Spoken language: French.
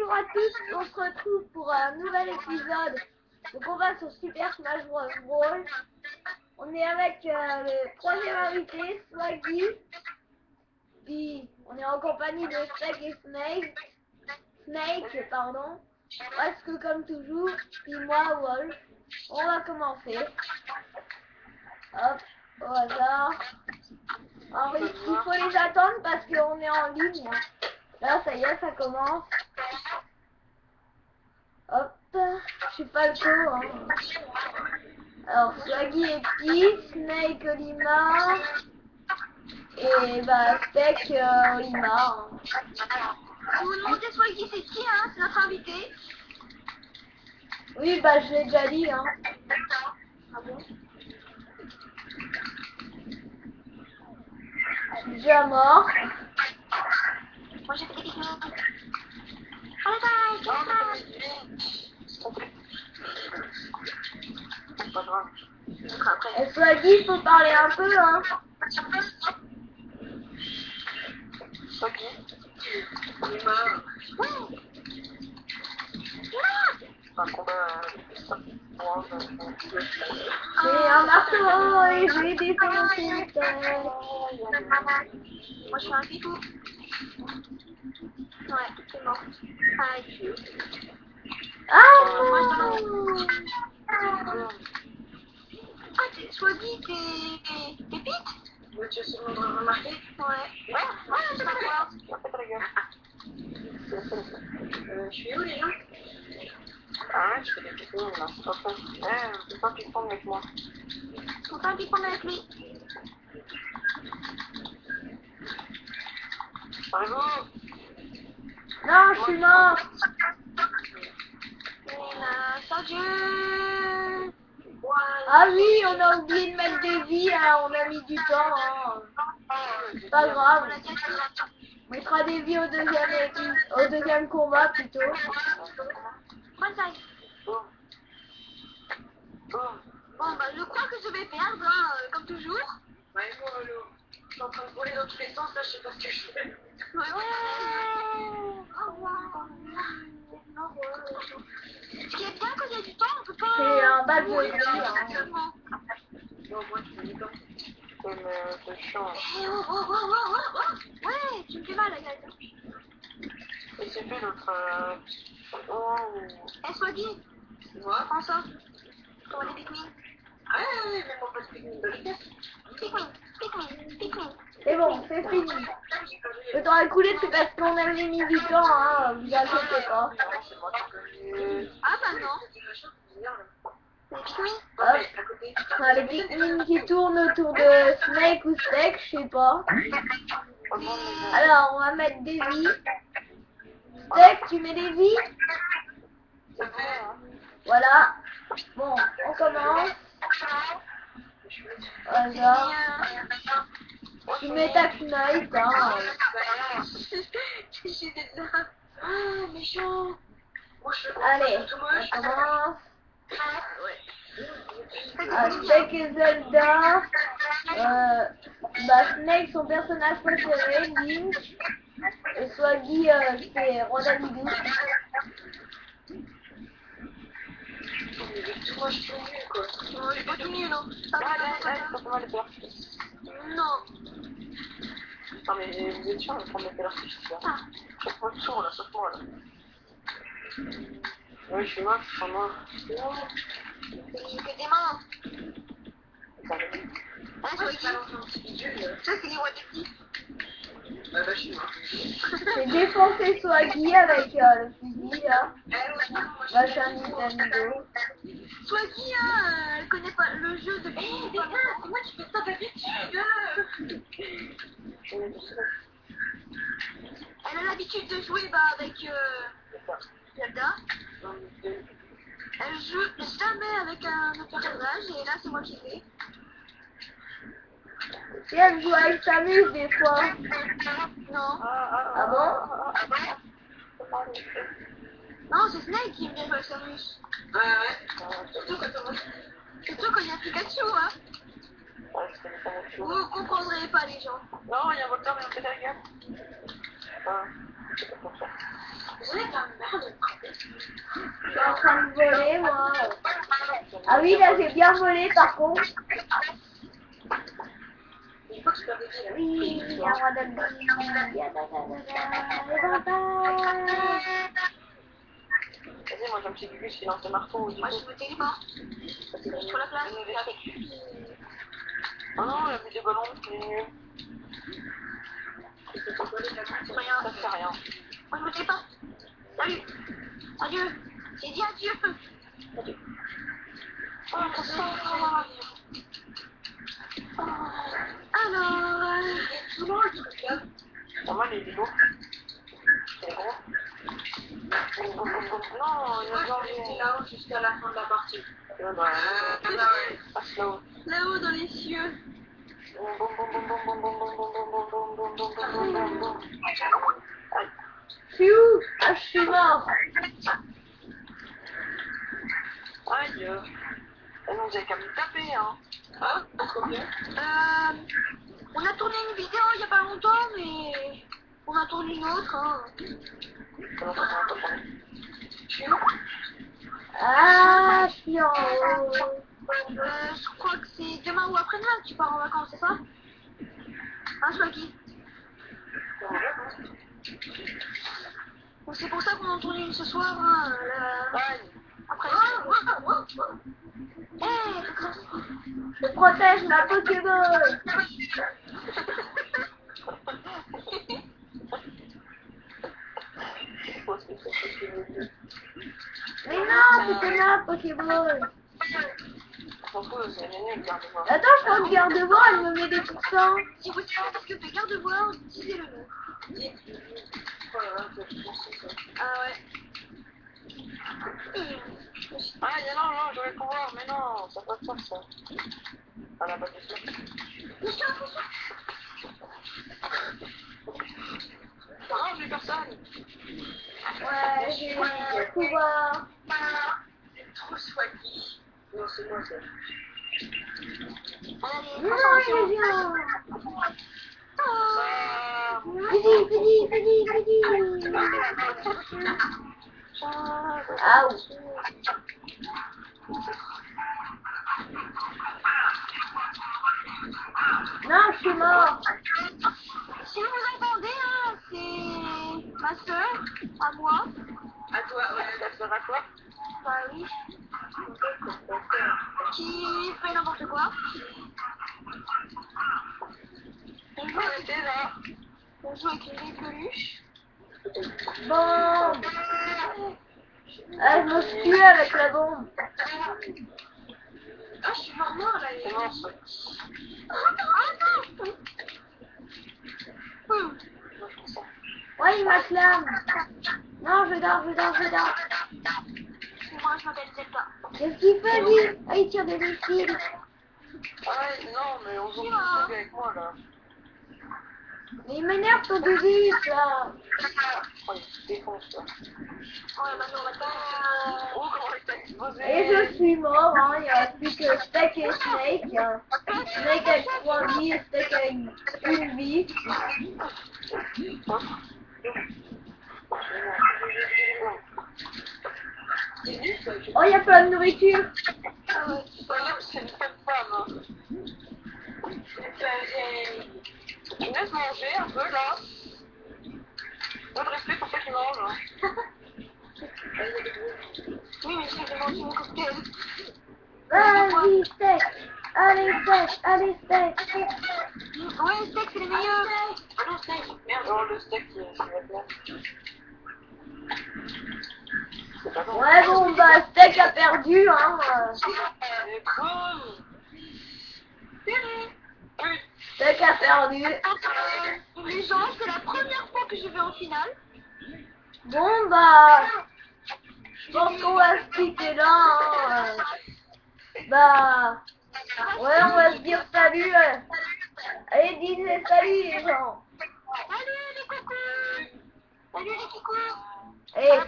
bonjour à tous, on se retrouve pour un nouvel épisode de combat sur Super Smash Bros. On est avec le troisième invité, Swaggy, puis on est en compagnie de Snake, pardon, presque comme toujours, puis moi, Wolf. On va commencer. Hop, au hasard. Alors il faut les attendre parce qu'on est en ligne. Là, ça y est, ça commence. Hop, je suis pas le coup, hein. Alors, Swaggy et petit, Snake Olimar, et bah, Spec Olimar. Si vous demandez Swaggy c'est qui, hein, c'est notre invité. Oui, bah, je l'ai déjà dit, hein. Ah bon? Je suis déjà mort. Moi j'ai fait des techniques. Oh guys, c'est pas grave. Après. Et Swaggy, faut parler un peu, hein. Swaggy. Olimar. Ouais. Un combat J'ai un marteau et j'ai des fenêtres. Moi je suis un pipou. Ouais, c'est mort. Adieu. Ah Moi je non. demande. Ah, Swaggy, t'es Pete? Mais tu as sûrement remarqué? Ouais. Ouais, je m'en vois. Fais ta gueule. Je suis où les gens? Ah ouais, je fais des techniques là, c'est pas fun. Ouais, c'est pas qu'il prend avec moi. Faut pas qu'il prenne avec lui. Parlez-vous. Non, je suis mort. Adieu. Ah oui, on a oublié de mettre des vies, hein. On a mis du temps, hein. C'est pas grave. On mettra des vies au deuxième combat plutôt. Bonne taille. Bon, bah, je crois que je vais perdre, hein, comme toujours. Ouais, moi, je suis en train de voler dans tous les sens, là, je sais pas ce que je fais. Ouais. Au revoir. Ce qui est bien quand il y a du temps, on peut pas... C'est un badge de vie, hein. Non, moi, tu me dis pas. Comme c'est chiant. Ouais, tu me fais mal, la gueule. Et c'est fait l'autre... Eh, Swaggy. Moi? Prends ça. Comment les Pikmin? Ah ouais, mais moi pas de Pikmin de vitesse. Pikmin. C'est bon, c'est fini. Le temps écoulé, c'est parce qu'on a mis du temps, hein. Vous inquiétez pas. Ah bah non. Les Pikmin? Hop. Enfin, les Pikmin qui tournent autour de Snake ou Steak, je sais pas. Alors, on va mettre des vies. Steak, tu mets des vies? Voilà. Bon, on commence. Voilà. Tu mets ta knife, hein. J'ai des larmes. Ah, méchant. Allez, on commence. Steak et Zelda. Bah, Snake, son personnage préféré, Link. Et Swaggy, c'est Ronaldo. Moi, je suis nul, quoi. Non, j'ai pas tout nul, hein. Ça va mal faire. Non. Non, mais vous êtes sûr, on va prendre la l'artificiel. Chaque fois, tout, là, chaque fois, là. Oui, je suis mort, je suis mort. C'est que des mains. Ah, Swaggy. Ça, c'est les Wadaki. Ah, bah, je suis mort. J'ai défoncé Swaggy avec le fusil, là. Machin Nintendo. Swaggy, elle connaît pas le jeu depuis. Eh, c'est moi qui fais ça d'habitude. Elle a l'habitude de jouer avec Zelda. Elle joue jamais avec un autre personnage et là c'est moi qui fais. Et elle joue avec Samus des fois. Non. Ah bon? Non, c'est Snake qui aime bien jouer avec Samus. Ouais. Surtout quand il y a Pikachu, hein. Vous comprendrez pas les gens. Non, il y a un volteur, mais on fait la gueule. Vous êtes un Je suis en train de voler, moi. Ah oui, là, j'ai bien volé, par contre. Il faut que je fasse des villes. Oui, il y a un roi d'Albi. Vas-y, moi, j'ai un petit Gugus qui lance le marteau. Moi, je me téléporte. Sur la place. Oh non, il a mis des ballons, c'est nul. Ça fait rien. Moi, je me téléporte. Salut. Adieu. J'ai dit adieu. Adieu. Oh, ça sort. Alors... Souvent, le truc là. Pas mal, il est lourd. C'est gros. Non, il a bien resté là-haut jusqu'à la fin de la partie. Passe là-haut. Là-haut dans les cieux. Je suis où? Ah, je suis mort. Aïe. On dirait qu'à me taper, hein. Ah, combien? On a tourné une vidéo il y a pas longtemps, mais on a tourné une autre, hein. Comment ça va pas tourner? Je suis où? Ah, je suis en haut. Je crois que c'est demain ou après-demain que tu pars en vacances, c'est ça? Hein, Swaggy? C'est pour ça qu'on en tourne une ce soir, hein, après. Je protège ma Pokéball. Mais non, c'était ma Pokéball. Attends, je crois que garde-voix, elle me met des pourcents. Si vous savez ce que fait garde-voix, disez-le nous. Ah ouais. Ah non, je vais pouvoir, mais non, ça va pas ça. Ah là, pas de ça. Non, j'ai personne. Ouais, j'ai un pouvoir. C'est trop swaggy. Non, c'est moi ça. Non, il vient. Vas-y. Aouh. Non, je suis mort. Si vous entendez, hein, c'est ma soeur, à moi. À toi, ouais, ta soeur à toi? Bah oui. Qui fait n'importe quoi. On joue avec là. On joue avec les peluches. Bon. Ah, je me suis tué avec la bombe. Ah, je suis vraiment là. C'est mort ça. Ouais, il m'acclame. Non, je dors. Moi, je m'appelle Zelda. Qu'est-ce qu'il fait, lui? Ah, il tire des missiles. Ouais, non, mais on joue plus avec moi là. Mais il m'énerve ton bébé, là. Oh, il défonce là. Ouais, maintenant on va pas. Oh, comment il t'a explosé. Et je suis mort, hein. Il n'y a plus que Steak et Snake. Hein. Snake avec 3 vies et Steak avec 1 vie. Oh, il y a plein de nourriture. Ah ouais, c'est une femme, hein. Tu me laisses manger un peu là. Pas de respect pour ceux qui mangent. Hein. Oui, mais j'ai mangé mon cocktail. Vas-y, Steak. Allez, Steak. Ouais, steak, c'est les meilleurs. Ah non, steak. Merde, oh, le steak, c'est va bien. Ouais, bon, bah, Steak a perdu, hein. C'est cool. Steak a perdu. Les gens, c'est la première fois que je vais en finale. Bon, bah, je pense qu'on va se quitter là, hein. Bah, ouais, on va se dire salut. Allez, disez salut, les gens. Salut les coucous. Salut les coucous. Et